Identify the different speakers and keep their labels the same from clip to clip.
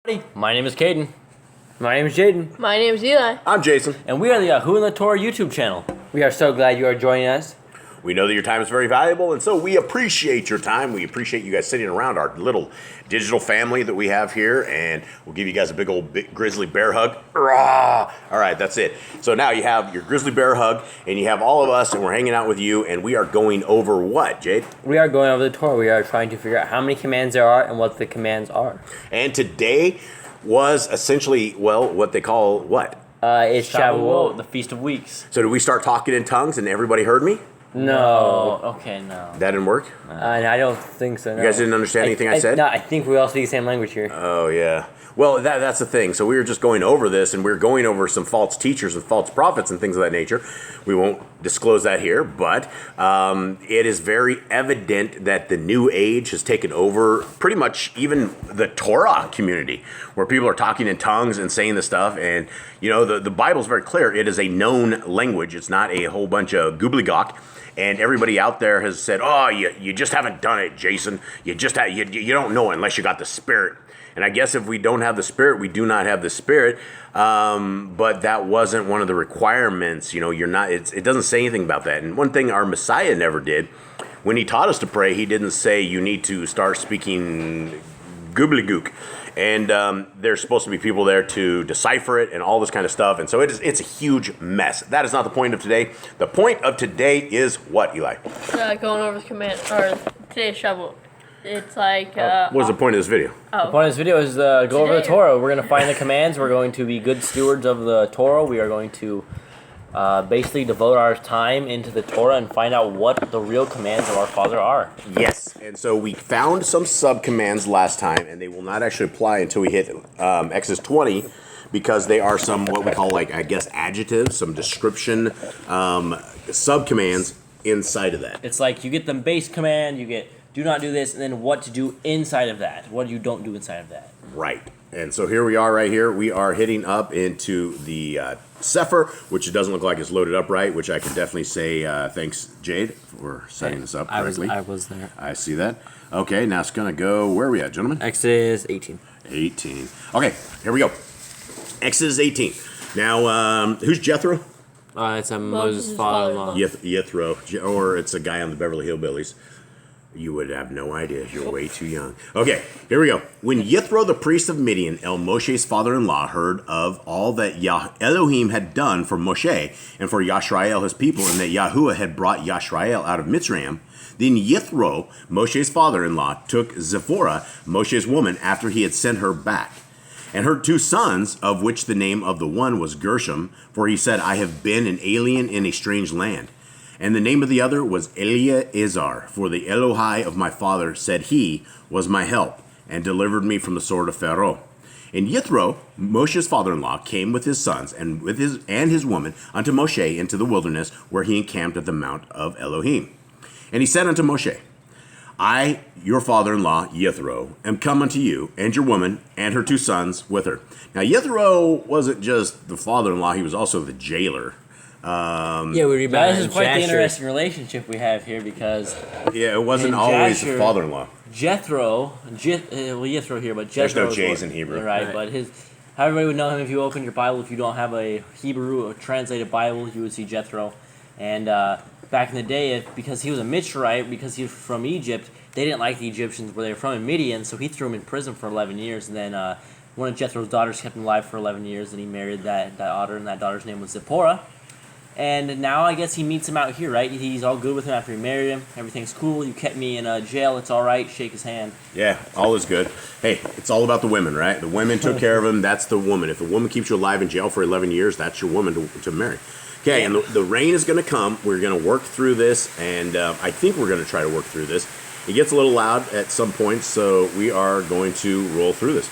Speaker 1: My name is Caden. My name is Jaden.
Speaker 2: My name is Eli.
Speaker 3: I'm Jason.
Speaker 1: And we are the Yahoo and the Torah YouTube channel. We are so glad you are joining us.
Speaker 3: We know that your time is very valuable, and so we appreciate your time. We appreciate you guys sitting around our little digital family that we have here, and we'll give you guys a big old grizzly bear hug. Rah! All right, that's it. So now you have your grizzly bear hug, and you have all of us, and we're hanging out with you, and we are going over what, Jade?
Speaker 1: We are going over the Torah. We are trying to figure out how many commands there are and what the commands are.
Speaker 3: And today was essentially, well, what they call what?
Speaker 1: It's Shavuot, the Feast of Weeks.
Speaker 3: So did we start talking in tongues, and everybody heard me?
Speaker 1: No.
Speaker 4: Okay, no.
Speaker 3: That didn't work?
Speaker 1: And I don't think so, no.
Speaker 3: You guys didn't understand anything I said?
Speaker 1: No, I think we all speak the same language here.
Speaker 3: Oh, yeah. Well, that's the thing. So we were just going over this, and we were going over some false teachers and false prophets and things of that nature. We won't disclose that here, but it is very evident that the New Age has taken over pretty much even the Torah community, where people are talking in tongues and saying this stuff. And, you know, the Bible's very clear. It is a known language. It's not a whole bunch of gobbledygook. And everybody out there has said, oh, you just haven't done it, Jason. You just you don't know it unless you got the Spirit. And I guess if we don't have the Spirit, we do not have the Spirit. But that wasn't one of the requirements. You know, you're not. It doesn't say anything about that. And one thing our Messiah never did, when he taught us to pray, he didn't say you need to start speaking gobbledygook. And there's supposed to be people there to decipher it and all this kind of stuff. And so it's a huge mess. That is not the point of today. The point of today is what, Eli?
Speaker 2: Going over the command, or today's Shavuot. It's like...
Speaker 3: What's the point of this video?
Speaker 1: The point of this video is go over the Torah. We're going to find the commands. We're going to be good stewards of the Torah. We are going to basically devote our time into the Torah and find out what the real commands of our Father are.
Speaker 3: Yes, and so we found some sub-commands last time, and they will not actually apply until we hit Exodus 20, because they are some, what we call, like, I guess, adjectives, some description sub-commands inside of that.
Speaker 1: It's like you get the base command, you get do not do this, and then what to do inside of that. What you don't do inside of that.
Speaker 3: Right. And so here we are right here. We are hitting up into the Sefer, which it doesn't look like it's loaded up right, which I can definitely say thanks, Jade, for setting this up correctly.
Speaker 4: I was there.
Speaker 3: I see that. Okay, now it's going to go, where are we at, gentlemen?
Speaker 1: Exodus 18.
Speaker 3: 18. Okay, here we go. Exodus 18. Now, who's Jethro?
Speaker 4: It's a Moses' father-in-law.
Speaker 3: Jethro, or it's a guy on the Beverly Hillbillies. You would have no idea. You're way too young. Okay, here we go. When Yithro, the priest of Midian, Moshe's father-in-law, heard of all that Elohim had done for Moshe and for Yashrael, his people, and that Yahuwah had brought Yashrael out of Mitzrayim, then Yithro, Moshe's father-in-law, took Zipporah, Moshe's woman, after he had sent her back, and her 2 sons, of which the name of the one was Gershom, for he said, I have been an alien in a strange land. And the name of the other was Eleazar, for the Elohai of my father, said he, was my help, and delivered me from the sword of Pharaoh. And Yithro, Moshe's father-in-law, came with his sons and with his woman unto Moshe into the wilderness, where he encamped at the mount of Elohim. And he said unto Moshe, I, your father-in-law, Yithro, am come unto you, and your woman, and her 2 sons with her. Now, Yithro wasn't just the father-in-law, he was also the jailer.
Speaker 1: We read about this is quite the interesting relationship we have here, because
Speaker 3: it wasn't always the father-in-law.
Speaker 1: Jethro here, but Jethro.
Speaker 3: There's no J's in Hebrew,
Speaker 1: right? But how everybody would know him if you open your Bible. If you don't have a Hebrew or translated Bible, you would see Jethro. And back in the day, because he was a Mitzrayite, because he was from Egypt, they didn't like the Egyptians where they were from in Midian, so he threw him in prison for 11 years. And then one of Jethro's daughters kept him alive for 11 years, and he married that daughter, and that daughter's name was Zipporah. And now I guess he meets him out here, right? He's all good with him after he married him. Everything's cool. You kept me in jail. It's all right. Shake his hand. Yeah,
Speaker 3: all is good. Hey, it's all about the women, right? The women took care of him. That's the woman. If a woman keeps you alive in jail for 11 years, that's your woman to marry. Okay, and the rain is going to come. We're going to work through this, and I think we're going to try to work through this. It gets a little loud at some point, so we are going to roll through this.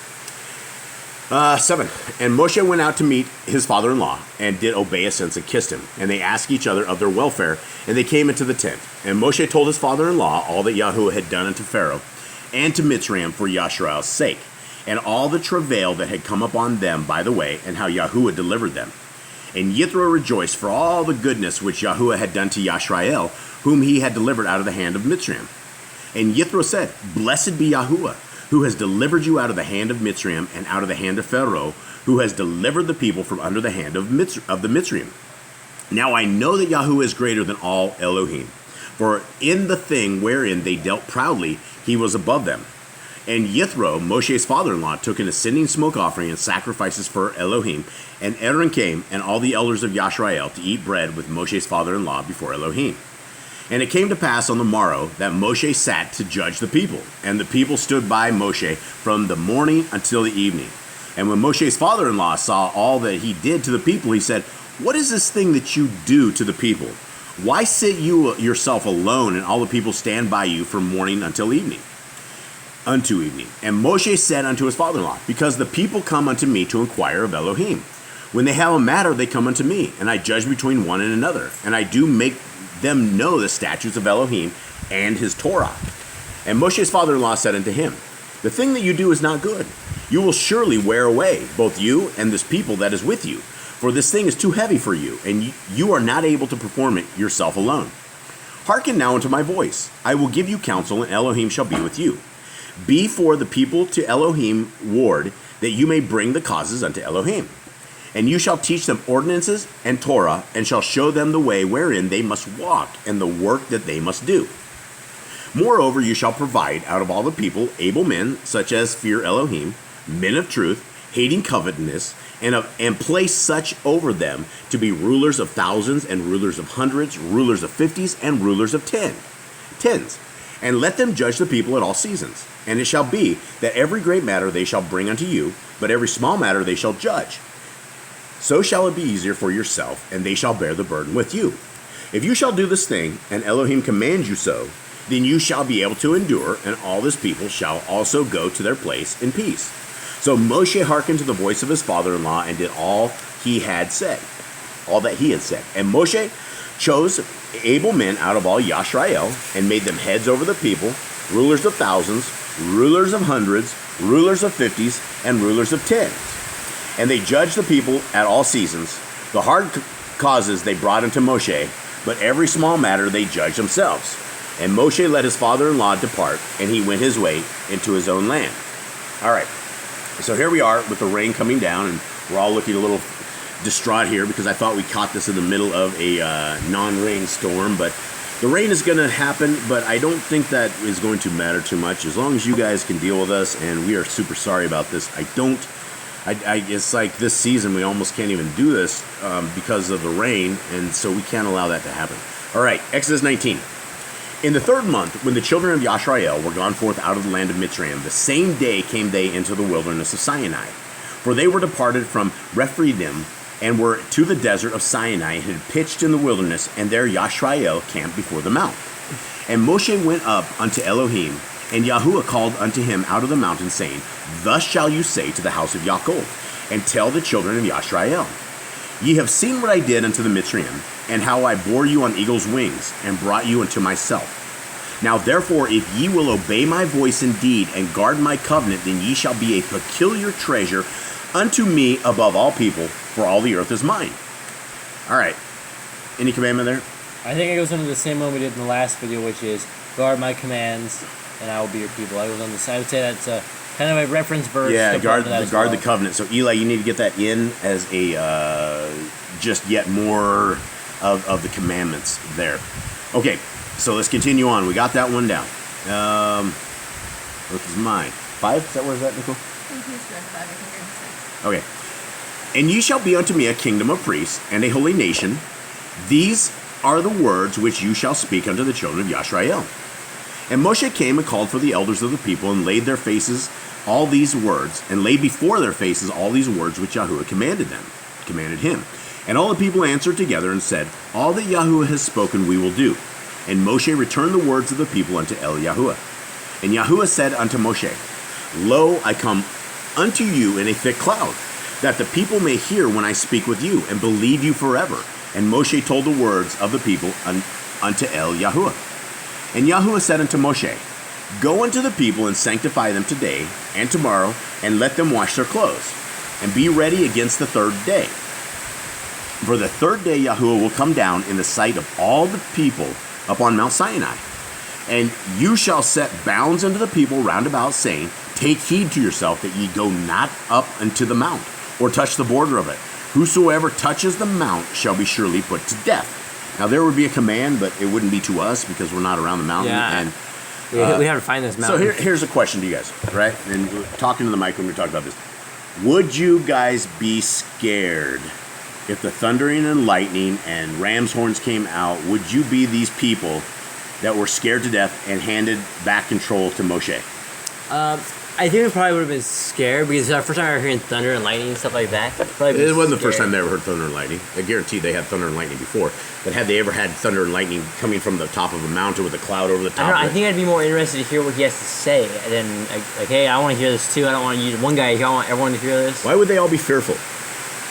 Speaker 3: 7. And Moshe went out to meet his father-in-law, and did obeisance and kissed him. And they asked each other of their welfare, and they came into the tent. And Moshe told his father-in-law all that Yahuwah had done unto Pharaoh, and to Mitzrayim for Yashrael's sake, and all the travail that had come upon them by the way, and how Yahuwah delivered them. And Yithro rejoiced for all the goodness which Yahuwah had done to Yashrael, whom he had delivered out of the hand of Mitzrayim. And Yithro said, Blessed be Yahuwah, who has delivered you out of the hand of Mitzrayim and out of the hand of Pharaoh, who has delivered the people from under the hand of the Mitzrayim. Now I know that Yahuwah is greater than all Elohim, for in the thing wherein they dealt proudly, he was above them. And Yithro, Moshe's father-in-law, took an ascending smoke offering and sacrifices for Elohim. And Aaron came, and all the elders of Yashrael, to eat bread with Moshe's father-in-law before Elohim. And it came to pass on the morrow that Moshe sat to judge the people. And the people stood by Moshe from the morning until the evening. And when Moshe's father-in-law saw all that he did to the people, he said, "What is this thing that you do to the people? Why sit you yourself alone, and all the people stand by you from morning until evening?" Unto evening. And Moshe said unto his father-in-law, "Because the people come unto me to inquire of Elohim. When they have a matter, they come unto me, and I judge between one and another, and I do make them know the statutes of Elohim and his Torah." And Moshe's father-in-law said unto him, "The thing that you do is not good. You will surely wear away, both you and this people that is with you, for this thing is too heavy for you, and you are not able to perform it yourself alone. Hearken now unto my voice. I will give you counsel, and Elohim shall be with you. Be for the people to Elohim ward, that you may bring the causes unto Elohim. And you shall teach them ordinances and Torah, and shall show them the way wherein they must walk, and the work that they must do. Moreover, you shall provide out of all the people able men, such as fear Elohim, men of truth, hating covetousness, and place such over them to be rulers of thousands, and rulers of hundreds, rulers of fifties, and rulers of tens. And let them judge the people at all seasons. And it shall be that every great matter they shall bring unto you, but every small matter they shall judge. So shall it be easier for yourself, and they shall bear the burden with you. If you shall do this thing, and Elohim commands you so, then you shall be able to endure, and all this people shall also go to their place in peace." So Moshe hearkened to the voice of his father-in-law, and did all he had said, all that he had said. And Moshe chose able men out of all Yashrael, and made them heads over the people, rulers of thousands, rulers of hundreds, rulers of fifties, and rulers of tens. And they judged the people at all seasons. The hard causes they brought unto Moshe, but every small matter they judged themselves. And Moshe let his father-in-law depart, and he went his way into his own land. All right, so here we are with the rain coming down, and we're all looking a little distraught here because I thought we caught this in the middle of a non-rain storm, but the rain is going to happen, but I don't think that is going to matter too much as long as you guys can deal with us, and we are super sorry about this. It's like this season we almost can't even do this because of the rain, and so we can't allow that to happen. All right, Exodus 19. In the 3rd month, when the children of Yashrael were gone forth out of the land of Mitzrayim, the same day came they into the wilderness of Sinai. For they were departed from Rephidim, and were to the desert of Sinai, and had pitched in the wilderness, and there Yashrael camped before the mount. And Moshe went up unto Elohim, and Yahuwah called unto him out of the mountain, saying, Thus shall you say to the house of Yaakov, and tell the children of Yashrael, Ye have seen what I did unto the Mitzrayim, and how I bore you on eagle's wings, and brought you unto myself. Now therefore, if ye will obey my voice indeed, and guard my covenant, then ye shall be a peculiar treasure unto me above all people, for all the earth is mine. All right. Any commandment there?
Speaker 1: I think it goes into the same one we did in the last video, which is guard my commands, and I will be your people. I would say that's a kind of a reference verse.
Speaker 3: Yeah, guard the covenant. So Eli, you need to get that in as a just yet more of the commandments there. Okay, so let's continue on. We got that one down. What is mine? 5? Is that where is that, Nicole? Okay. And ye shall be unto me a kingdom of priests and a holy nation. These are the words which you shall speak unto the children of Yashrael. And Moshe came and called for the elders of the people, and laid their faces all these words, and laid before their faces all these words which Yahuwah commanded him. And all the people answered together and said, All that Yahuwah has spoken we will do. And Moshe returned the words of the people unto Yahuwah. And Yahuwah said unto Moshe, Lo, I come unto you in a thick cloud, that the people may hear when I speak with you, and believe you forever. And Moshe told the words of the people unto Yahuwah. And Yahuwah said unto Moshe, Go unto the people and sanctify them today and tomorrow, and let them wash their clothes, and be ready against the 3rd day. For the 3rd day Yahuwah will come down in the sight of all the people upon Mount Sinai. And you shall set bounds unto the people round about, saying, Take heed to yourself that ye go not up unto the mount, or touch the border of it. Whosoever touches the mount shall be surely put to death. Now there would be a command, but it wouldn't be to us because we're not around the mountain.
Speaker 4: Yeah.
Speaker 3: And
Speaker 4: We have to find this mountain.
Speaker 3: so here's a question to you guys, right? And we're talking to the mic when we talk about this. Would you guys be scared if the thundering and lightning and ram's horns came out? Would you be these people that were scared to death and handed back control to Moshe?
Speaker 4: I think we probably would have been scared because it's our first time ever hearing thunder and lightning and stuff like that.
Speaker 3: It wasn't the first time they ever heard thunder and lightning. I guarantee they had thunder and lightning before. But had they ever had thunder and lightning coming from the top of a mountain with a cloud over the top
Speaker 4: I
Speaker 3: of it?
Speaker 4: think I'd be more interested to hear what he has to say. And then, like, hey, I want to hear this too. I don't want you. One guy, I want everyone to hear this.
Speaker 3: Why would they all be fearful?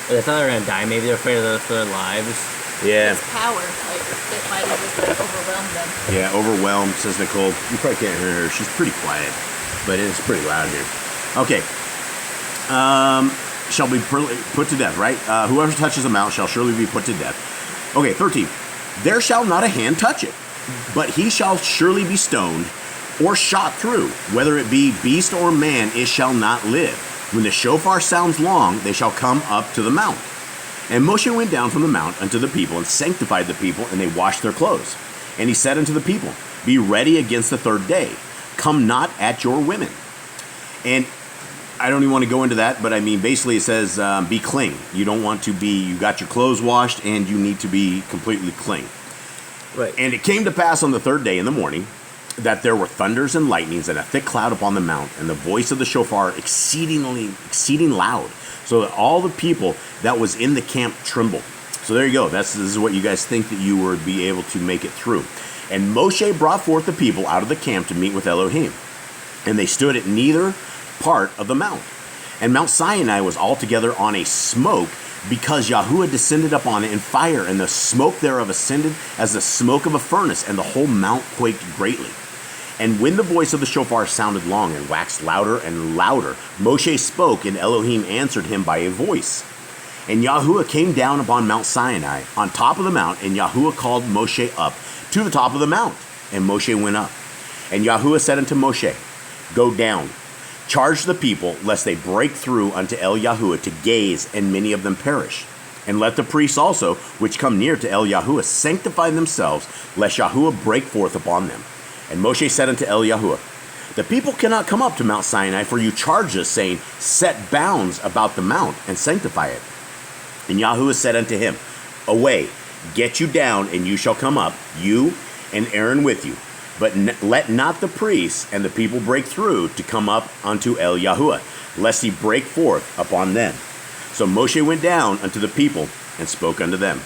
Speaker 4: They thought they were gonna die. Maybe they're afraid for their lives.
Speaker 3: Yeah.
Speaker 2: His power, like, it might have just overwhelmed them.
Speaker 3: Yeah, overwhelmed, says Nicole. You probably can't hear her. She's pretty quiet, but it's pretty loud here. Okay. Shall be put to death, right? Whoever touches a mount shall surely be put to death. Okay, 13. There shall not a hand touch it, but he shall surely be stoned or shot through. Whether it be beast or man, it shall not live. When the shofar sounds long, they shall come up to the mount. And Moshe went down from the mount unto the people and sanctified the people, and they washed their clothes. And he said unto the people, be ready against the third day. Come not at your women. And I don't even want to go into that, but I mean, basically it says be clean. You don't want to be, you got your clothes washed, and you need to be completely clean.
Speaker 4: Right.
Speaker 3: And it came to pass on the third day in the morning that there were thunders and lightnings and a thick cloud upon the mount, and the voice of the shofar exceeding loud, so that all the people that was in the camp trembled. So there you go. This is what you guys think that you would be able to make it through. And Moshe brought forth the people out of the camp to meet with Elohim. And they stood at neither part of the mount. And Mount Sinai was altogether on a smoke, because Yahuwah descended upon it in fire, and the smoke thereof ascended as the smoke of a furnace, and the whole mount quaked greatly. And when the voice of the shofar sounded long and waxed louder and louder, Moshe spoke, and Elohim answered him by a voice. And Yahuwah came down upon Mount Sinai, on top of the mount, and Yahuwah called Moshe up to the top of the mount. And Moshe went up. And Yahuwah said unto Moshe, go down, charge the people, lest they break through unto El Yahuwah to gaze, and many of them perish. And let the priests also, which come near to El Yahuwah, sanctify themselves, lest Yahuwah break forth upon them. And Moshe said unto El Yahuwah, the people cannot come up to Mount Sinai, for you charge us, saying, set bounds about the mount, and sanctify it. And Yahuwah said unto him, away, get you down, and you shall come up, you and Aaron with you. But let not the priests and the people break through to come up unto El Yahuwah, lest he break forth upon them. So Moshe went down unto the people and spoke unto them.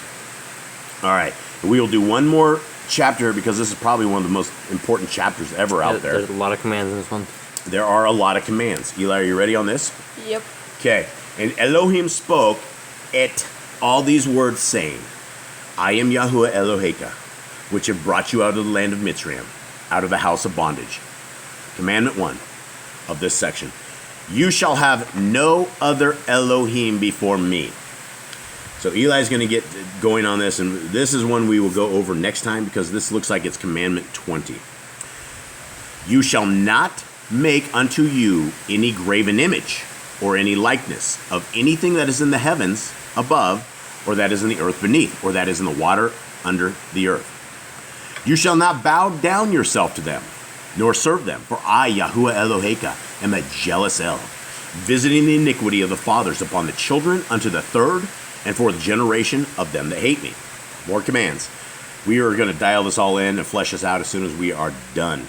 Speaker 3: All right, we will do one more chapter, because this is probably one of the most important chapters ever out there.
Speaker 4: There's a lot of commands in this one.
Speaker 3: There are a lot of commands. Eli, are you ready on this?
Speaker 2: Yep.
Speaker 3: Okay. And Elohim spoke at all these words, saying, I am Yahuwah Eloheka, which have brought you out of the land of Mitzrayim, out of the house of bondage. Commandment 1 of this section. You shall have no other Elohim before me. So Eli's going to get going on this, and this is one we will go over next time, because this looks like it's commandment 20. You shall not make unto you any graven image or any likeness of anything that is in the heavens above, or that is in the earth beneath, or that is in the water under the earth. You shall not bow down yourself to them, nor serve them, for I, Yahuwah Eloheka, am a jealous El, visiting the iniquity of the fathers upon the children unto the third and fourth generation of them that hate me. More commands. We are going to dial this all in and flesh this out as soon as we are done.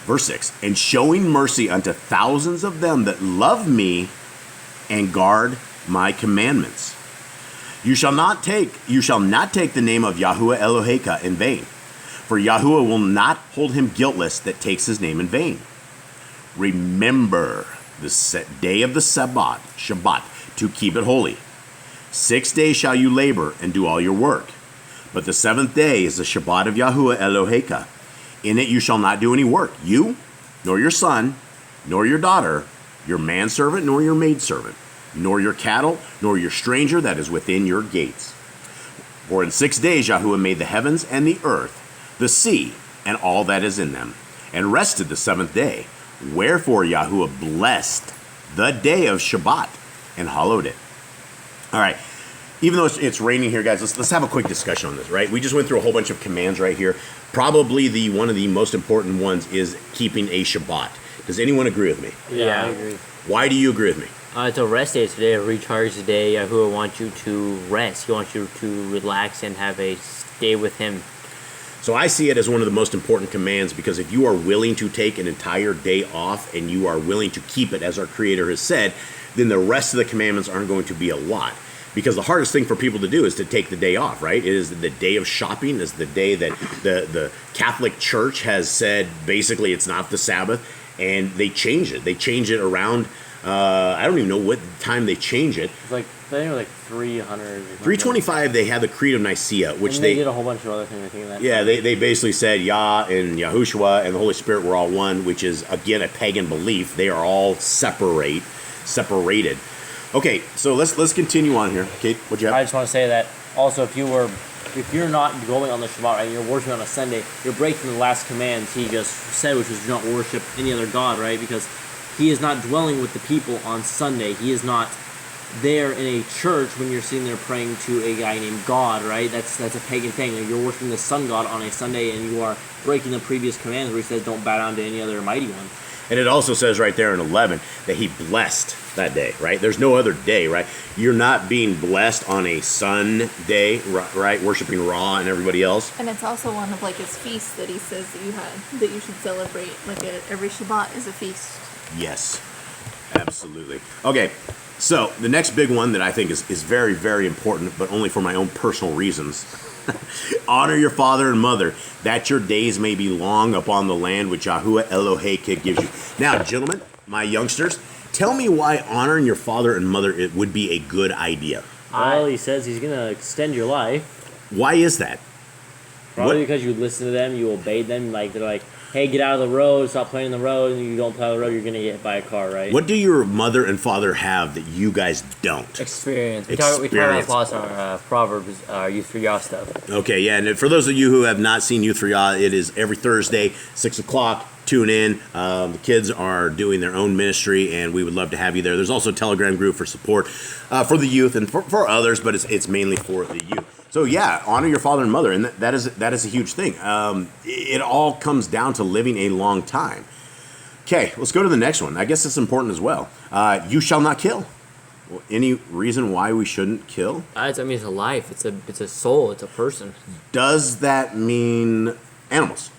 Speaker 3: Verse 6, and showing mercy unto thousands of them that love me and guard my commandments. You shall not take the name of Yahuwah Eloheka in vain, for Yahuwah will not hold him guiltless that takes his name in vain. Remember the day of the Shabbat, to keep it holy. 6 days shall you labor and do all your work. But the seventh day is the Shabbat of Yahuwah Eloheka. In it you shall not do any work, you, nor your son, nor your daughter, your manservant, nor your maidservant, nor your cattle, nor your stranger that is within your gates. For in 6 days Yahuwah made the heavens and the earth, the sea, and all that is in them, and rested the seventh day. Wherefore Yahuwah blessed the day of Shabbat and hallowed it. All right. Even though it's raining here, guys, let's have a quick discussion on this, right? We just went through a whole bunch of commands right here. Probably one of the most important ones is keeping a Shabbat. Does anyone agree with me?
Speaker 4: Yeah.
Speaker 1: I agree.
Speaker 3: Why do you agree with me?
Speaker 4: It's a rest day today, a recharge day. Yahuwah wants you to rest. He wants you to relax and have a stay with him.
Speaker 3: So I see it as one of the most important commands because if you are willing to take an entire day off and you are willing to keep it as our Creator has said, then the rest of the commandments aren't going to be a lot. Because the hardest thing for people to do is to take the day off, right? It is the day of shopping. It's the day that the Catholic Church has said basically it's not the Sabbath, and they change it. They change it around, I don't even know what time they change it.
Speaker 1: It's like, I think it was like 300.
Speaker 3: 325, they had the Creed of Nicaea, which
Speaker 1: and they did a whole bunch of other things. I think that.
Speaker 3: Yeah, they basically said Yah and Yahushua and the Holy Spirit were all one, which is, again, a pagan belief. They are all separated. Okay, so let's continue on here. Kate, what'd you have?
Speaker 1: I just want to say that also if you're not going on the Shabbat, right, you're worshiping on a Sunday, you're breaking the last commands he just said, which was do not worship any other god, right? Because he is not dwelling with the people on Sunday. He is not there in a church when you're sitting there praying to a guy named God, right? That's a pagan thing. You're worshiping the sun god on a Sunday, and you are breaking the previous commands where he says don't bow down to any other mighty one.
Speaker 3: And it also says right there in 11 that he blessed that day, right? There's no other day, right? You're not being blessed on a sun day, right? Worshiping Ra and everybody else.
Speaker 5: And it's also one of like his feasts that he says that you should celebrate. Like every Shabbat is a feast.
Speaker 3: Yes, absolutely. Okay, so the next big one that I think is very, very important, but only for my own personal reasons. Honor your father and mother, that your days may be long upon the land which Yahuwah Elohim gives you. Now, gentlemen, my youngsters, tell me why honoring your father and mother it would be a good idea.
Speaker 1: Well, he says he's going to extend your life.
Speaker 3: Why is that?
Speaker 1: Probably because you listen to them, you obey them. Like, they're like, hey, get out of the road, stop playing the road, and you don't play on the road, you're going to get hit by a car, right?
Speaker 3: What do your mother and father have that you guys don't?
Speaker 4: Experience. We talk about lots of our Proverbs, Youth for Yah stuff.
Speaker 3: Okay, yeah, and for those of you who have not seen Youth for Yah, it is every Thursday, 6 o'clock. Tune in. The kids are doing their own ministry, and we would love to have you there. There's also a Telegram group for support for the youth and for others, but it's mainly for the youth. So yeah, honor your father and mother, and that is a huge thing. It all comes down to living a long time. Okay, let's go to the next one. I guess it's important as well. You shall not kill. Well, any reason why we shouldn't kill?
Speaker 4: It's a life. It's a soul. It's a person.
Speaker 3: Does that mean animals?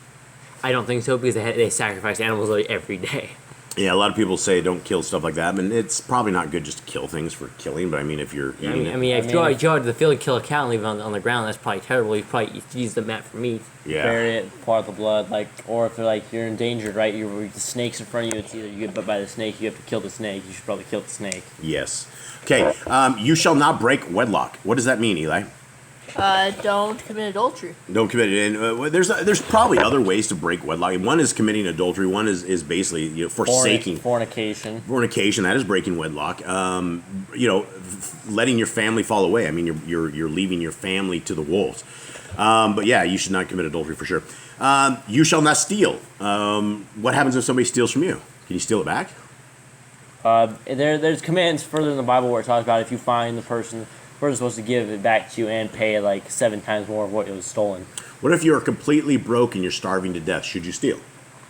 Speaker 4: I don't think so because they sacrifice animals like every day.
Speaker 3: Yeah, a lot of people say don't kill stuff like that. I mean, it's probably not good just to kill things for killing, but I mean, if you're eating
Speaker 4: if you go out to the field and kill a cow and leave it on the ground, that's probably terrible. You probably use the mat for meat.
Speaker 3: Yeah.
Speaker 1: Bury it, part of the blood, or if they're you're endangered, right? The snake's in front of you. It's either you get bit by the snake, you have to kill the snake. You should probably kill the snake.
Speaker 3: Yes. Okay. You shall not break wedlock. What does that mean, Eli?
Speaker 2: Don't commit adultery.
Speaker 3: Don't commit it. And there's probably other ways to break wedlock. One is committing adultery. One is basically forsaking
Speaker 1: fornication.
Speaker 3: Fornication, that is breaking wedlock. Letting your family fall away. I mean, you're leaving your family to the wolves. But yeah, you should not commit adultery for sure. You shall not steal. What happens if somebody steals from you? Can you steal it back?
Speaker 1: There's commands further in the Bible where it talks about if you find the person's supposed to give it back to you and pay 7 times more of what it was stolen.
Speaker 3: What if you're completely broke and you're starving to death? Should you steal?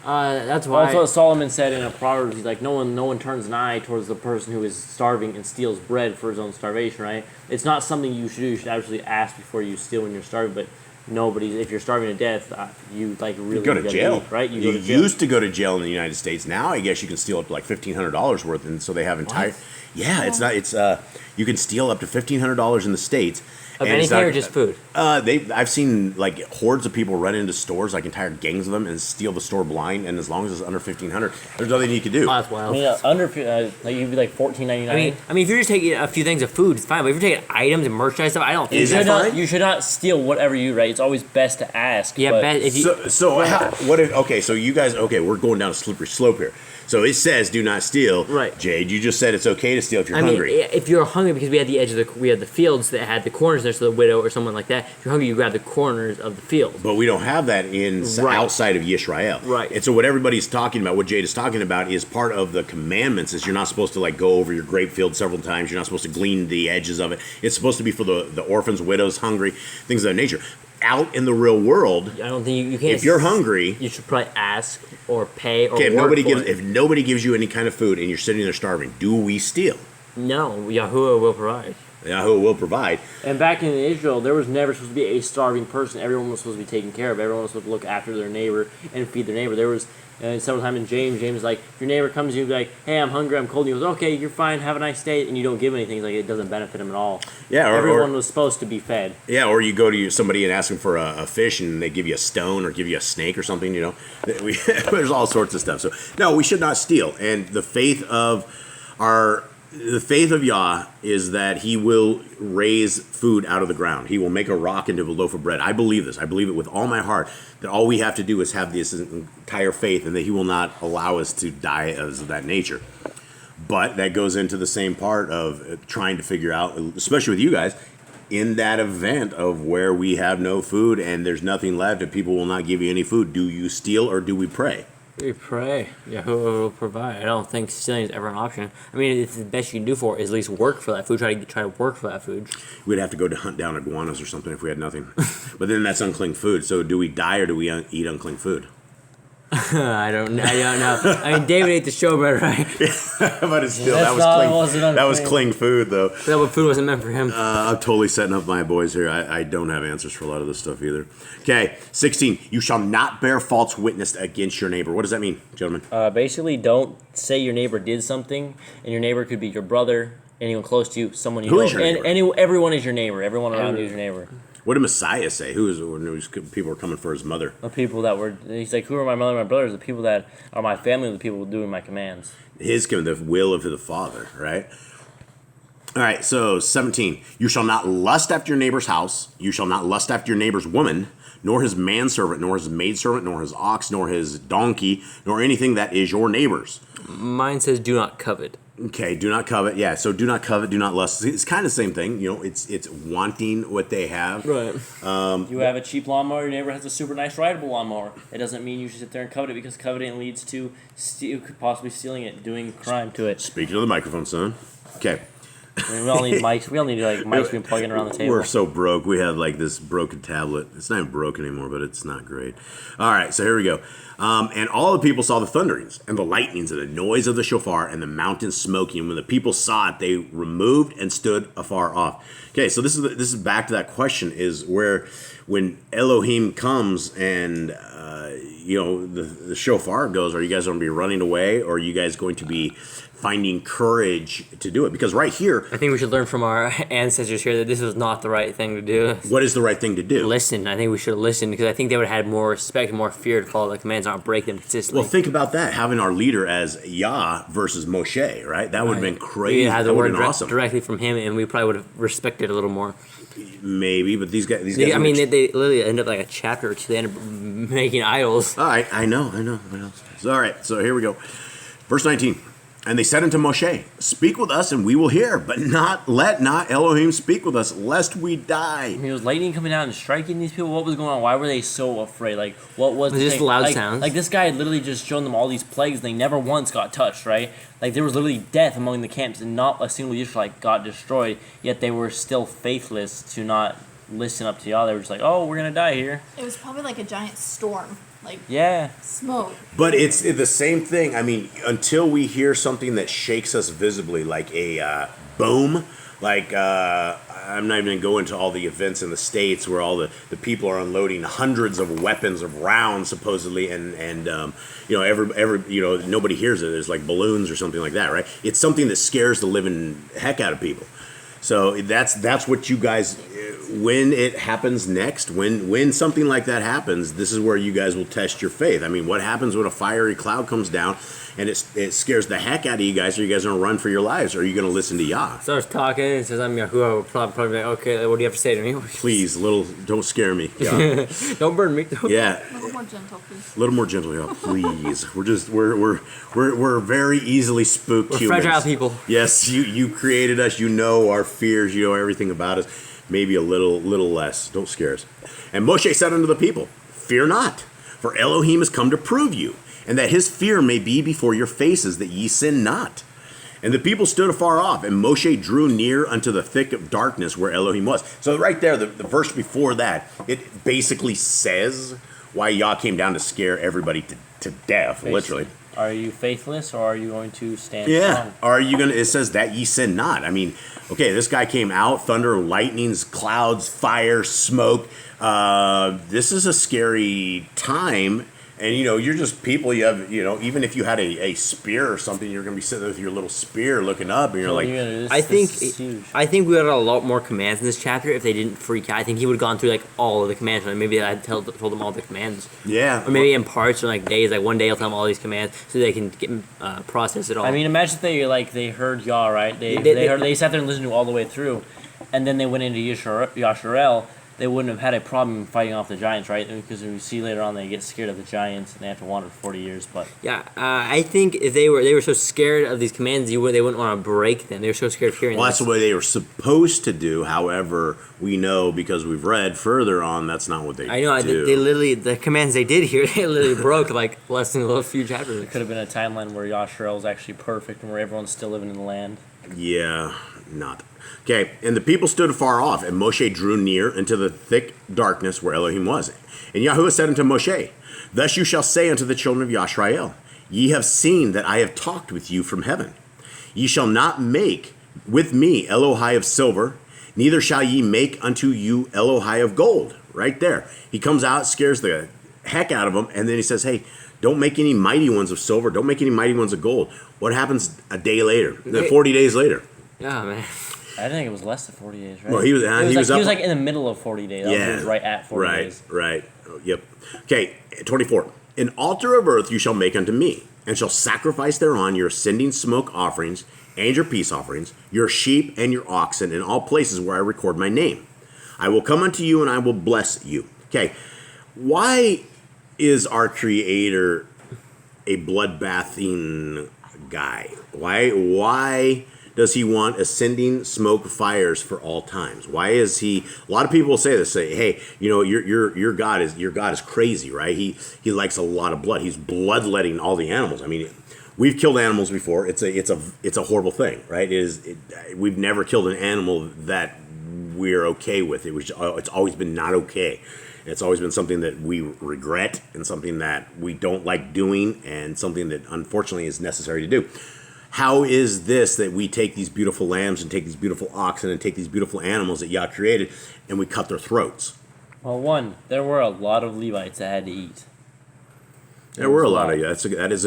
Speaker 4: That's why.
Speaker 1: That's what Solomon said in a Proverbs. He's like, no one turns an eye towards the person who is starving and steals bread for his own starvation, right? It's not something you should do. You should actually ask before you steal when you're starving, but if you're starving to death, you really
Speaker 3: go to jail,
Speaker 1: right?
Speaker 3: You used to go to jail in the United States. Now I guess you can steal up to $1,500 worth, and so they have entire.
Speaker 4: What?
Speaker 3: Yeah, it's not. It's you can steal up to $1,500 in the States.
Speaker 4: Of anything or just food?
Speaker 3: I've seen hordes of people run into stores, entire gangs of them, and steal the store blind. And as long as it's under $1,500, there's nothing you can do.
Speaker 4: Oh, that's wild.
Speaker 1: Under you'd be $14.99.
Speaker 4: I mean, if you're just taking a few things of food, it's fine. But if you're taking items and merchandise stuff, I don't think
Speaker 1: you should not steal whatever you right. It's always best to ask.
Speaker 4: Yeah,
Speaker 3: So you guys we're going down a slippery slope here. So So it says do not steal.
Speaker 4: Right.
Speaker 3: Jade, you just said it's okay to steal if you're
Speaker 4: I mean,
Speaker 3: hungry.
Speaker 4: if you're hungry, because we had the edge of we had the fields that had the corners there, so the widow or someone like that. If you're hungry, you grab the corners of the field.
Speaker 3: But we don't have that
Speaker 4: Right.
Speaker 3: outside of Yisrael.
Speaker 4: Right.
Speaker 3: And so what everybody's talking about, what Jade is talking about, is part of the commandments. Is you're not supposed to like go over your grape field several times. You're not supposed to glean the edges of it. It's supposed to be for the orphans, widows, hungry, things of that nature. Out in the real world,
Speaker 4: I don't think you can't.
Speaker 3: if you're hungry,
Speaker 4: you should probably ask or pay or
Speaker 3: okay,
Speaker 4: work for it.
Speaker 3: if nobody gives you any kind of food and you're sitting there starving, do we steal?
Speaker 4: No, Yahuwah will provide.
Speaker 3: Yahuwah will provide.
Speaker 1: And back in Israel, there was never supposed to be a starving person. Everyone was supposed to be taken care of. Everyone was supposed to look after their neighbor and feed their neighbor. There was several times in James is like, if your neighbor comes to you and be like, hey, I'm hungry, I'm cold, and he goes, okay, you're fine, have a nice day, and you don't give anything, like it doesn't benefit him at all.
Speaker 3: Yeah,
Speaker 1: everyone was supposed to be fed.
Speaker 3: Yeah, or you go to somebody and ask them for a fish, and they give you a stone or give you a snake or something. You know, there's all sorts of stuff. So no, we should not steal. And the faith of Yah is that He will raise food out of the ground. He will make a rock into a loaf of bread. I believe this. I believe it with all my heart. That all we have to do is have this entire faith, and that He will not allow us to die as of that nature. But that goes into the same part of trying to figure out, especially with you guys, in that event of where we have no food and there's nothing left and people will not give you any food. Do you steal or do we pray?
Speaker 4: We pray. Yahuwah will provide. I don't think stealing is ever an option. I mean, it's the best you can do for it is at least work for that food. Try to work for that food.
Speaker 3: We'd have to go to hunt down iguanas or something if we had nothing. But then that's unclean food. So do we die or do we eat unclean food?
Speaker 4: I don't know. I mean, David ate the showbread, right?
Speaker 3: But it's still
Speaker 1: That's
Speaker 3: that was clean food though.
Speaker 4: That what food wasn't meant for him.
Speaker 3: I'm totally setting up my boys here. I don't have answers for a lot of this stuff either. Okay, 16. You shall not bear false witness against your neighbor. What does that mean, gentlemen?
Speaker 1: Basically, don't say your neighbor did something, and your neighbor could be your brother, anyone close to you, someone you
Speaker 3: Who
Speaker 1: know.
Speaker 3: is your neighbor?
Speaker 1: Everyone is your neighbor. Everyone around you is your neighbor.
Speaker 3: What did Messiah say? Who is when people were coming for his mother?
Speaker 1: The people that were, he's like, who are my mother and my brothers? The people that are my family, the people doing my commands.
Speaker 3: The will of the Father, right? All right, so 17. You shall not lust after your neighbor's house. You shall not lust after your neighbor's woman, nor his manservant, nor his maidservant, nor his ox, nor his donkey, nor anything that is your neighbor's.
Speaker 4: Mine says do not covet.
Speaker 3: Okay, do not covet. Yeah, so do not covet, do not lust. It's kind of the same thing. You know, it's wanting what they have.
Speaker 4: Right.
Speaker 1: You have a cheap lawnmower, your neighbor has a super nice rideable lawnmower. It doesn't mean you should sit there and covet it, because coveting leads to possibly stealing it, doing crime to it.
Speaker 3: Speak to the microphone, son. Okay.
Speaker 1: I mean, we all need mics. We all need like mics being plugged in around the table.
Speaker 3: We're so broke. We have like this broken tablet. It's not even broken anymore, but it's not great. All right, so here we go. And all the people saw the thunderings and the lightnings and the noise of the shofar and the mountain smoking. And when the people saw it, they removed and stood afar off. Okay, so this is back to that question: is where when Elohim comes and the shofar goes, are you guys going to be running away, or are you guys going to be finding courage to do it? Because right here,
Speaker 4: I think we should learn from our ancestors here that this was not the right thing to do.
Speaker 3: what is the right thing to do?
Speaker 4: Listen. I think we should have listened, because I think they would have had more respect and more fear to follow the commands, not break them consistently.
Speaker 3: Well, think about that, having our leader as Yah versus Moshe, right? That would have been crazy.
Speaker 4: We had the
Speaker 3: That would
Speaker 4: word
Speaker 3: have been awesome.
Speaker 4: directly from him, and we probably would have respected it a little more.
Speaker 3: Maybe, but these guys.
Speaker 4: I mean, they literally end up like a chapter or two. They end up making idols.
Speaker 3: All right, I know. So, all right, so here we go. Verse 19. And they said unto Moshe, speak with us, and we will hear, but let not Elohim speak with us, lest we die.
Speaker 1: I mean, was lightning coming out and striking these people? What was going on? Why were they so afraid? Like, what was
Speaker 4: It was just loud sounds.
Speaker 1: Like, this guy had literally just shown them all these plagues, and they never once got touched, right? Like, there was literally death among the camps, and not a single Israelite got destroyed, yet they were still faithless to not listen up to y'all. They were just like, oh, we're going to die here.
Speaker 5: It was probably like a giant storm, like
Speaker 1: Yeah.
Speaker 5: smoke.
Speaker 3: But it's the same thing. I mean, until we hear something that shakes us visibly, like a boom, like I'm not even going to go into all the events in the States where all the people are unloading hundreds of weapons of rounds, supposedly, and nobody hears it. There's like balloons or something like that, right? It's something that scares the living heck out of people. So that's what you guys, when it happens next, when something like that happens, this is where you guys will test your faith. I mean, what happens when a fiery cloud comes down and it scares the heck out of you guys. Are you guys going to run for your lives? Or are you going to listen to Yah?
Speaker 4: Starts talking and says, I'm Yahuwah. We're probably like, okay, what do you have to say to me?
Speaker 3: Please, don't scare me. Yeah.
Speaker 4: Don't burn me.
Speaker 3: Yeah.
Speaker 5: A little more gentle, please.
Speaker 3: A little more gentle, Yah, please. We're very easily spooked
Speaker 4: We're
Speaker 3: humans.
Speaker 4: fragile people.
Speaker 3: Yes, you created us. You know our fears. You know everything about us. Maybe a little less. Don't scare us. And Moshe said unto the people, fear not, for Elohim is come to prove you, and that his fear may be before your faces, that ye sin not. And the people stood afar off, and Moshe drew near unto the thick of darkness where Elohim was. So right there, the verse before that, it basically says why Yah came down to scare everybody to death, literally.
Speaker 1: Are you faithless, or are you going to stand
Speaker 3: Yeah.
Speaker 1: strong?
Speaker 3: Are you going to, it says that ye sin not. I mean, okay, this guy came out, thunder, lightnings, clouds, fire, smoke. This is a scary time. And, you're just people, you have, even if you had a spear or something, you're going to be sitting there with your little spear looking up, and you're like,
Speaker 4: I think
Speaker 1: this is huge.
Speaker 4: I think we had a lot more commands in this chapter if they didn't freak out. I think he would have gone through like all of the commands. Like maybe I told them all the commands.
Speaker 3: yeah.
Speaker 4: Or maybe in parts or like days. Like one day I'll tell them all these commands so they can get process it all.
Speaker 1: I mean, imagine if they heard Yah, right? They sat there and listened to it all the way through, and then they went into Yasharel. They wouldn't have had a problem fighting off the giants, right? Because we see later on they get scared of the giants and they have to wander for 40 years. But
Speaker 4: yeah, I think if they were so scared of these commands, they wouldn't want to break them. They were so scared of hearing.
Speaker 3: Well, that's the way they were supposed to do. However, we know because we've read further on that's not what they
Speaker 4: I know
Speaker 3: do.
Speaker 4: they literally the commands they did here they literally broke like less than a few chapters.
Speaker 1: it could have been a timeline where Yasharel is actually perfect and where everyone's still living in the land.
Speaker 3: Yeah, not. Okay, and the people stood afar off, and Moshe drew near into the thick darkness where Elohim was. And Yahuwah said unto Moshe, thus you shall say unto the children of Yashrael, ye have seen that I have talked with you from heaven. Ye shall not make with me Elohai of silver, neither shall ye make unto you Elohai of gold. Right there. He comes out, scares the heck out of them, and then he says, hey, don't make any mighty ones of silver, don't make any mighty ones of gold. What happens a day later, 40 days later?
Speaker 4: Yeah, man.
Speaker 1: I think it was less than 40 days, right?
Speaker 3: Well, he was
Speaker 1: like in the middle of 40 days. He was right at 40 days.
Speaker 3: Right. Oh, yep. Okay, 24. An altar of earth you shall make unto me, and shall sacrifice thereon your ascending smoke offerings and your peace offerings, your sheep and your oxen, in all places where I record my name. I will come unto you, and I will bless you. Okay, why is our Creator a blood-bathing guy? Why does he want ascending smoke fires for all times? Why is he? A lot of people say this. Say, hey, your God is crazy, right? He likes a lot of blood. He's bloodletting all the animals. I mean, we've killed animals before. It's a horrible thing, right? We've never killed an animal that we're okay with. It's always been not okay. It's always been something that we regret and something that we don't like doing and something that unfortunately is necessary to do. How is this that we take these beautiful lambs and take these beautiful oxen and take these beautiful animals that Yah created and we cut their throats?
Speaker 1: Well, there were a lot of Levites that had to eat.
Speaker 3: There were a lot of that is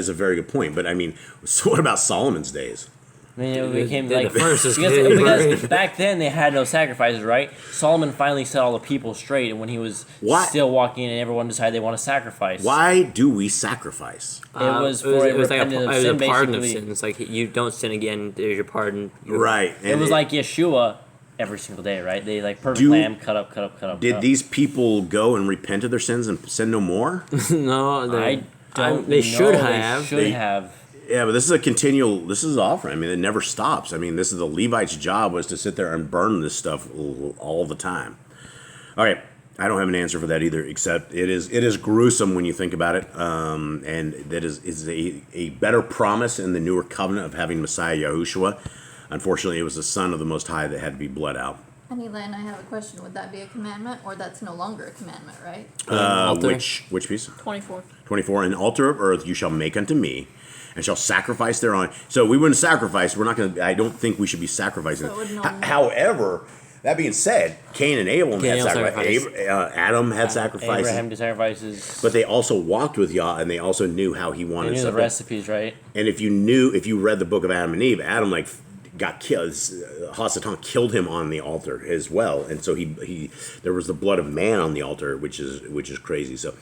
Speaker 3: a very good point. But I mean, so what about Solomon's days?
Speaker 1: I mean, it became
Speaker 4: The
Speaker 1: like
Speaker 4: first is
Speaker 1: because back then they had no sacrifices, right? Solomon finally set all the people straight, and when he was still walking in, and everyone decided they want to sacrifice.
Speaker 3: Why do we sacrifice?
Speaker 1: It was like
Speaker 4: a pardon of sin. It's like you don't sin again. There's your pardon.
Speaker 3: Right.
Speaker 1: It was like Yeshua every single day, right? They like perfect lamb, cut up.
Speaker 3: Did these people go and repent of their sins and sin no more?
Speaker 4: No,
Speaker 1: I don't.
Speaker 4: They should
Speaker 1: know.
Speaker 4: have.
Speaker 1: They should have.
Speaker 3: Yeah, but this is a continual. This is offering. I mean, it never stops. I mean, this is the Levite's job was to sit there and burn this stuff all the time. All right, I don't have an answer for that either. Except it is gruesome when you think about it, and that is a better promise in the newer covenant of having Messiah Yahushua. Unfortunately, it was the Son of the Most High that had to be bled out.
Speaker 5: Len, I have a question. Would that be a commandment, or that's no longer a commandment, right?
Speaker 3: Which piece?
Speaker 2: 24.
Speaker 3: 24. An altar of earth you shall make unto me, and shall sacrifice thereon. So we wouldn't sacrifice. We're not going to. I don't think we should be sacrificing. However, that being said, Cain and Abel had sacrifices. Adam had sacrifices.
Speaker 1: Abraham did sacrifices.
Speaker 3: But they also walked with Yah, and they also knew how he wanted.
Speaker 1: They knew the recipes, right?
Speaker 3: And if you read the book of Adam and Eve, Adam got killed. Hasatan killed him on the altar as well, and so he there was the blood of man on the altar, which is crazy. So,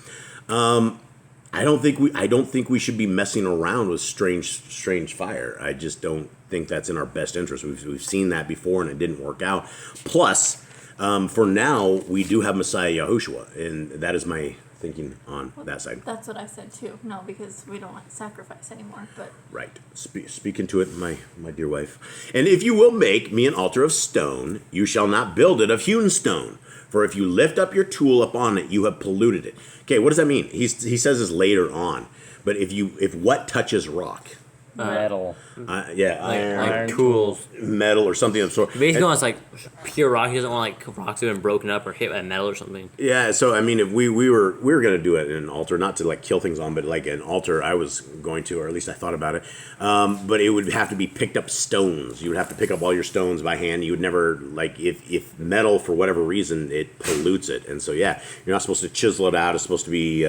Speaker 3: I don't think we should be messing around with strange fire. I just don't think that's in our best interest. We've seen that before and it didn't work out. Plus, for now, we do have Messiah Yahushua, and that is my thinking on that side.
Speaker 5: That's what I said too. No, because we don't want sacrifice anymore. But
Speaker 3: Right. Speak into it, my dear wife. And if you will make me an altar of stone, you shall not build it of hewn stone. For if you lift up your tool upon it, you have polluted it. Okay, what does that mean? He says this later on. But if what touches rock?
Speaker 1: Metal.
Speaker 3: Iron,
Speaker 4: tools.
Speaker 3: metal, or something of the sort.
Speaker 4: Basically, it's like pure rock. He doesn't want like rocks that have been broken up or hit by metal or something.
Speaker 3: Yeah, so I mean, if we were gonna do it in an altar, not to like kill things on, but like an altar, I was going to, or at least I thought about it. But it would have to be picked up stones. You would have to pick up all your stones by hand. You would never like if metal for whatever reason it pollutes it, and so yeah, you're not supposed to chisel it out. It's supposed to be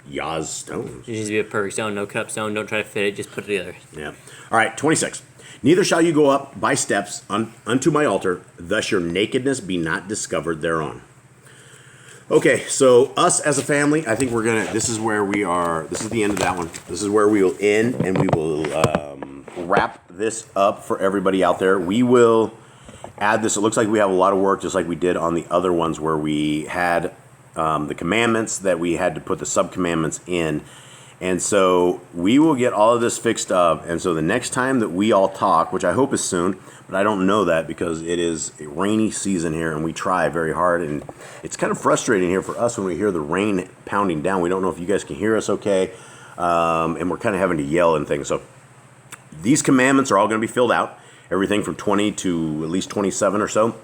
Speaker 3: Yah's stones.
Speaker 4: It needs to be a perfect stone, no cut up stone. Don't try to fit it. Just put it together.
Speaker 3: Yeah. All right, 26. Neither shall you go up by steps unto my altar, thus your nakedness be not discovered thereon. Okay, so us as a family, I think this is where we are, this is the end of that one. This is where we will end, and we will wrap this up for everybody out there. We will add this. It looks like we have a lot of work, just like we did on the other ones where we had the commandments that we had to put the sub-commandments in. And so we will get all of this fixed up. And so the next time that we all talk, which I hope is soon, but I don't know that because it is a rainy season here and we try very hard. And it's kind of frustrating here for us when we hear the rain pounding down. We don't know if you guys can hear us okay. And we're kind of having to yell and things. So these commandments are all going to be filled out. Everything from 20 to at least 27 or so.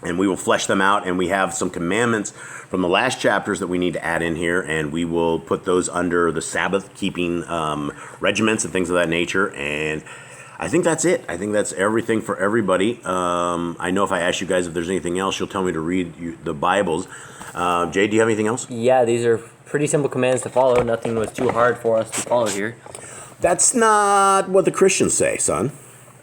Speaker 3: And we will flesh them out, and we have some commandments from the last chapters that we need to add in here, and we will put those under the Sabbath-keeping regiments and things of that nature. And I think that's it. I think that's everything for everybody. I know if I ask you guys if there's anything else, you'll tell me to read the Bibles. Jay, do you have anything else?
Speaker 4: Yeah, these are pretty simple commands to follow. Nothing was too hard for us to follow here.
Speaker 3: That's not what the Christians say, son.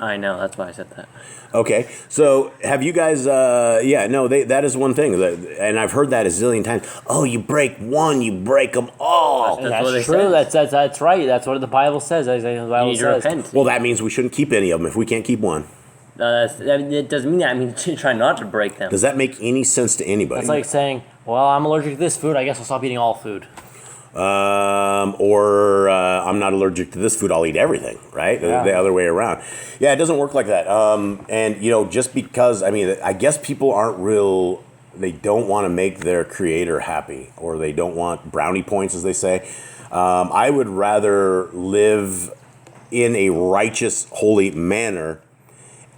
Speaker 4: I know, that's why I said that.
Speaker 3: Okay, so have you guys, that is one thing, and I've heard that a zillion times. Oh, you break one, you break them all.
Speaker 1: That's true. That's right. That's what the Bible says. The Bible says.
Speaker 4: Repent.
Speaker 3: Well, that means we shouldn't keep any of them if we can't keep one.
Speaker 4: It doesn't mean that. I mean, try not to break them.
Speaker 3: Does that make any sense to anybody?
Speaker 1: It's like saying, well, I'm allergic to this food. I guess I'll stop eating all food.
Speaker 3: I'm not allergic to this food, I'll eat everything, right?
Speaker 1: Yeah.
Speaker 3: The other way around. Yeah, it doesn't work like that. And, just because, I guess people they don't want to make their creator happy, or they don't want brownie points, as they say. I would rather live in a righteous, holy manner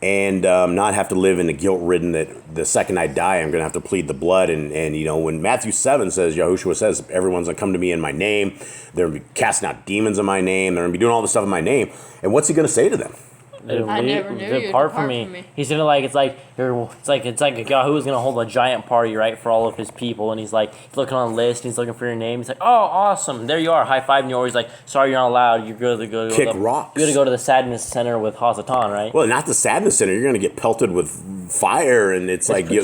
Speaker 3: and not have to live in the guilt-ridden that the second I die, I'm going to have to plead the blood. And when Matthew 7 says, Yahushua says, everyone's going to come to me in my name. They're going to be casting out demons in my name. They're going to be doing all this stuff in my name. And what's he going to say to them?
Speaker 2: I never knew you.
Speaker 1: Depart from me. He's gonna it's like Yahuwah's gonna hold a giant party, right, for all of his people, and he's looking on a list, and he's looking for your name. He's like, oh, awesome, there you are, high five, and you're always like, sorry, you're not allowed. You're gonna go
Speaker 3: kick rocks.
Speaker 1: You're gonna go to the sadness center with Hasatan, right?
Speaker 3: Well, not the sadness center. You're gonna get pelted with fire, and it's like the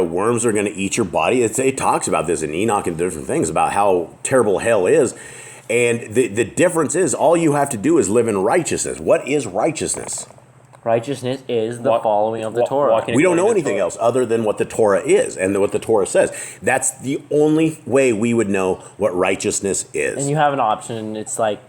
Speaker 3: worms are gonna eat your body. It talks about this in Enoch and different things about how terrible hell is. And the difference is all you have to do is live in righteousness. What is righteousness?
Speaker 1: Righteousness is the following of the Torah.
Speaker 3: We don't know anything else other than what the Torah is and what the Torah says. That's the only way we would know what righteousness is.
Speaker 1: And you have an option. It's like,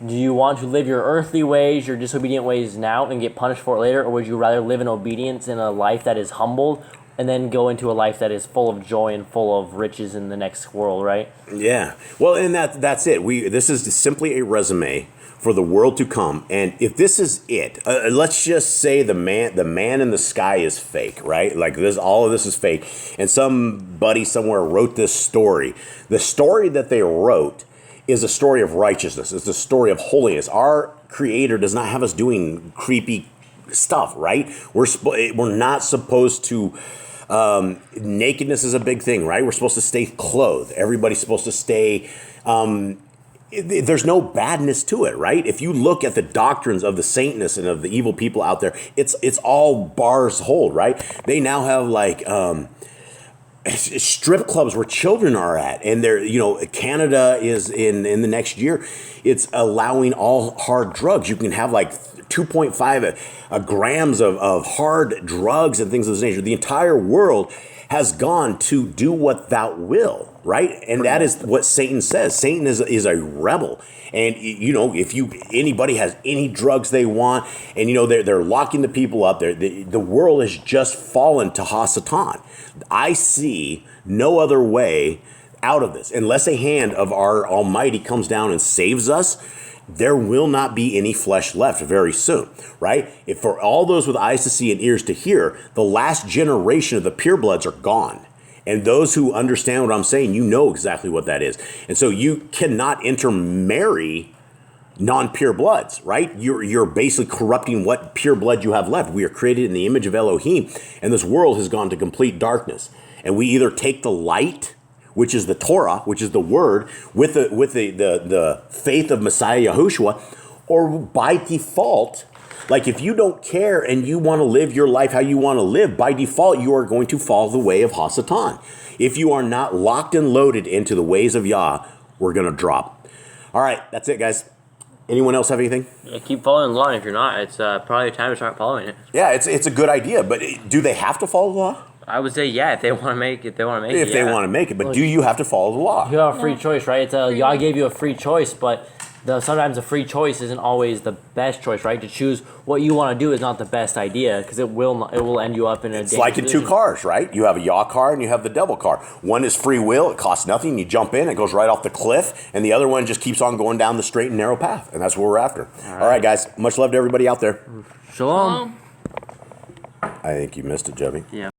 Speaker 1: do you want to live your earthly ways, your disobedient ways now and get punished for it later? Or would you rather live in obedience in a life that is humbled and then go into a life that is full of joy and full of riches in the next world, right?
Speaker 3: Yeah. Well, and that's it. This is simply a resume for the world to come. And if this is it, let's just say the man in the sky is fake, right? Like all of this is fake. And somebody somewhere wrote this story. The story that they wrote is a story of righteousness. It's a story of holiness. Our Creator does not have us doing creepy stuff, right? We're not supposed to. Nakedness is a big thing, right? We're supposed to stay clothed. Everybody's supposed to stay. There's no badness to it, right? If you look at the doctrines of the Satanists and of the evil people out there, it's all bars hold, right? They now have strip clubs where children are at, and they're, Canada is in the next year, it's allowing all hard drugs. You can have like 2.5 grams of hard drugs and things of this nature. The entire world has gone to do what thou will, right? And that is what Satan says. Satan is a rebel. And, if anybody has any drugs they want, and, they're locking the people up there, the world has just fallen to Hasatan. I see no other way out of this. Unless a hand of our Almighty comes down and saves us, there will not be any flesh left very soon, right? If for all those with eyes to see and ears to hear, the last generation of the purebloods are gone. And those who understand what I'm saying, you know exactly what that is. And so you cannot intermarry non-pure bloods, right? You're basically corrupting what pure blood you have left. We are created in the image of Elohim, and this world has gone to complete darkness. And we either take the light, which is the Torah, which is the word, with the faith of Messiah Yahushua, or by default, like if you don't care and you want to live your life how you want to live, by default, you are going to follow the way of Hasatan. If you are not locked and loaded into the ways of Yah, we're going to drop. All right, that's it, guys. Anyone else have anything?
Speaker 4: Yeah, keep following the law, and if you're not, it's probably time to start following it.
Speaker 3: Yeah, it's a good idea, but do they have to follow the law?
Speaker 4: I would say, yeah, if they want to make it.
Speaker 3: If they want to make it, but do you have to follow the law?
Speaker 1: You have a free choice, right? It's Yah gave you a free choice, but sometimes a free choice isn't always the best choice, right? To choose what you want to do is not the best idea, because it will end you up in a.
Speaker 3: It's like in two cars, right? You have a Yah car and you have the devil car. One is free will; it costs nothing. You jump in, it goes right off the cliff, and the other one just keeps on going down the straight and narrow path, and that's what we're after. All right, guys. Much love to everybody out there.
Speaker 1: Shalom.
Speaker 3: I think you missed it, Jebby.
Speaker 1: Yeah.